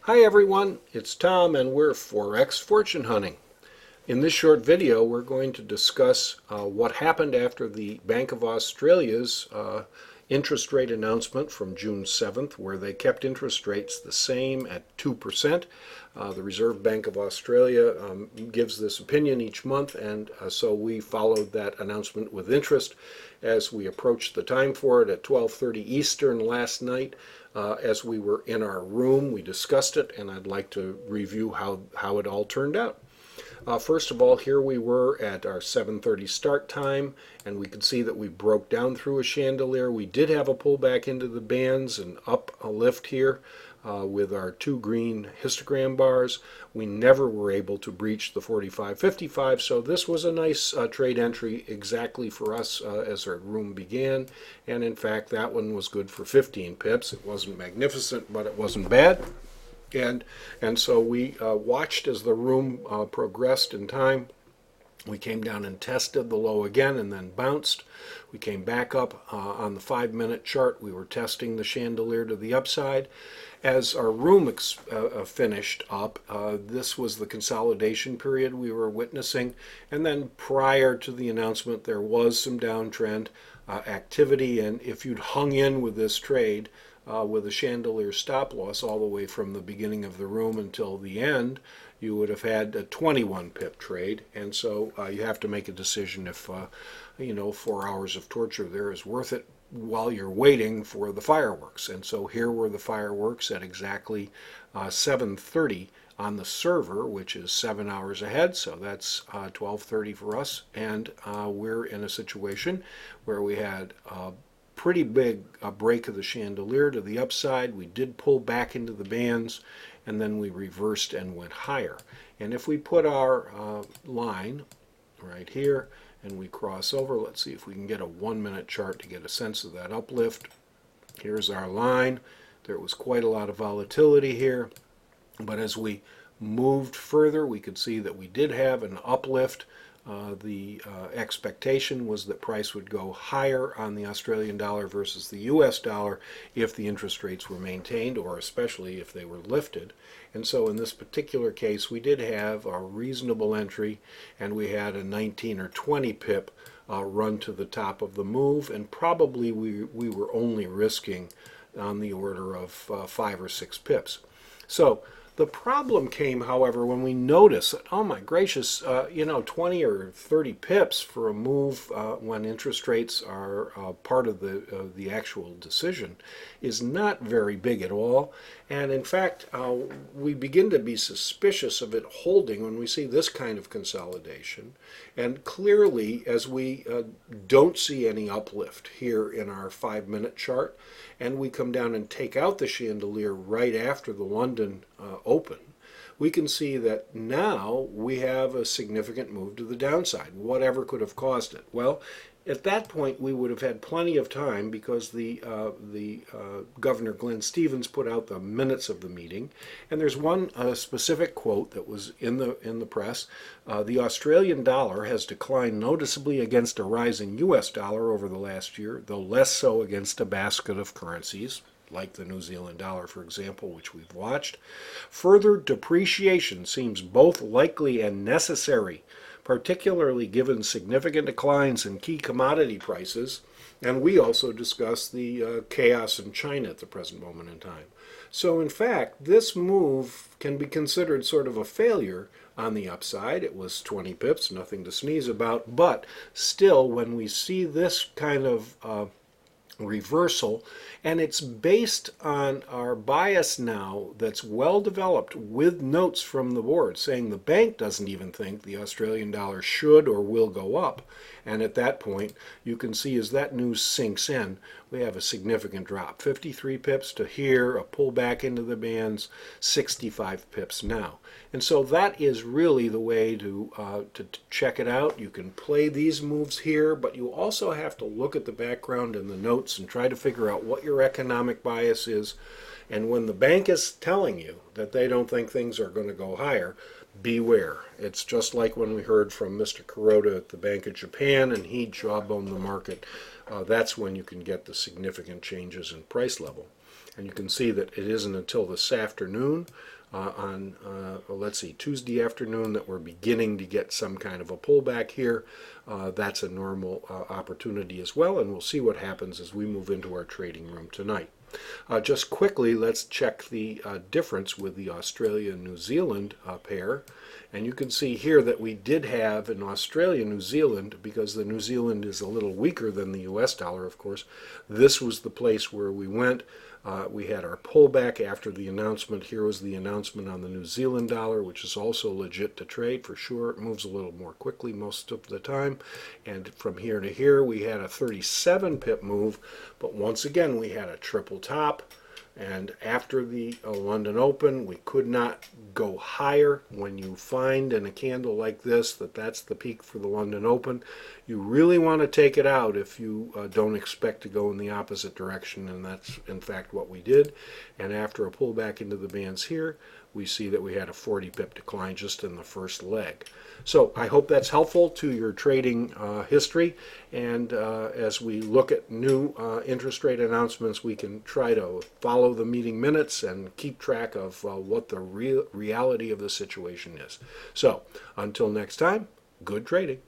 Hi everyone, it's Tom and we're Forex fortune hunting. In this short video we're going to discuss what happened after the Bank of Australia's interest rate announcement from June 7th, where they kept interest rates the same at 2%. The Reserve Bank of Australia gives this opinion each month, and so we followed that announcement with interest as we approached the time for it at 12:30 Eastern last night. As we were in our room, we discussed it, and I'd like to review how it all turned out. First of all, here we were at our 7:30 start time, and we could see that we broke down through a chandelier. We did have a pullback into the bands and up a lift here with our two green histogram bars. We never were able to breach the 45.55, so this was a nice trade entry exactly for us as our room began, and in fact that one was good for 15 pips. It wasn't magnificent, but it wasn't bad. And so we watched as the room progressed in time. We came down and tested the low again and then bounced. We came back up on the 5-minute chart. We were testing the chandelier to the upside. As our room finished up, this was the consolidation period we were witnessing. And then prior to the announcement, there was some downtrend activity. And if you'd hung in with this trade, with a chandelier stop loss all the way from the beginning of the room until the end, you would have had a 21 pip trade. And so you have to make a decision if 4 hours of torture there is worth it while you're waiting for the fireworks. And so here were the fireworks at exactly 7:30 on the server, which is 7 hours ahead, so that's 12:30 for us. And we're in a situation where we had pretty big break of the chandelier to the upside. We did pull back into the bands, and then we reversed and went higher. And if we put our line right here and we cross over, let's see if we can get a 1-minute chart to get a sense of that uplift. Here's our line. There was quite a lot of volatility here, but as we moved further, we could see that we did have an uplift. The expectation was that price would go higher on the Australian dollar versus the US dollar if the interest rates were maintained, or especially if they were lifted. And so in this particular case, we did have a reasonable entry, and we had a 19 or 20 pip run to the top of the move, and probably we were only risking on the order of 5 or 6 pips. So the problem came, however, when we noticed that, oh my gracious, 20 or 30 pips for a move when interest rates are part of the actual decision is not very big at all. And in fact, we begin to be suspicious of it holding when we see this kind of consolidation. And clearly, as we don't see any uplift here in our 5-minute chart, and we come down and take out the chandelier right after the London open, we can see that now we have a significant move to the downside. Whatever could have caused it? Well, at that point we would have had plenty of time, because the Governor Glenn Stevens put out the minutes of the meeting, and there's one specific quote that was in the press. The Australian dollar has declined noticeably against a rising US dollar over the last year, though less so against a basket of currencies like the New Zealand dollar, for example, which we've watched. Further depreciation seems both likely and necessary, particularly given significant declines in key commodity prices. And we also discussed the chaos in China at the present moment in time. So in fact, this move can be considered sort of a failure on the upside. It was 20 pips, nothing to sneeze about, but still, when we see this kind of reversal, and it's based on our bias now that's well developed with notes from the board saying the bank doesn't even think the Australian dollar should or will go up. And at that point, you can see as that news sinks in, we have a significant drop. 53 pips to here, a pullback into the bands, 65 pips now. And so that is really the way to check it out. You can play these moves here, but you also have to look at the background and the notes and try to figure out what your economic bias is. And when the bank is telling you that they don't think things are going to go higher, beware. It's just like when we heard from Mr. Kuroda at the Bank of Japan, and he jawboned the market. That's when you can get the significant changes in price level. And you can see that it isn't until this afternoon let's see, Tuesday afternoon, that we're beginning to get some kind of a pullback here. That's a normal opportunity as well, and we'll see what happens as we move into our trading room tonight. Just quickly, let's check the difference with the Australia-New Zealand pair. And you can see here that we did have in Australia-New Zealand, because the New Zealand is a little weaker than the US dollar, of course, this was the place where we went. We had our pullback after the announcement. Here was the announcement on the New Zealand dollar, which is also legit to trade for sure. It moves a little more quickly most of the time. And from here to here, we had a 37 pip move. But once again, we had a triple top. And after the London Open, we could not go higher. When you find in a candle like this that that's the peak for the London Open, you really want to take it out if you don't expect to go in the opposite direction, and that's in fact what we did. And after a pullback into the bands here, we see that we had a 40 pip decline just in the first leg. So I hope that's helpful to your trading history, and as we look at new interest rate announcements, we can try to follow the meeting minutes and keep track of what the reality of the situation is. So until next time, good trading.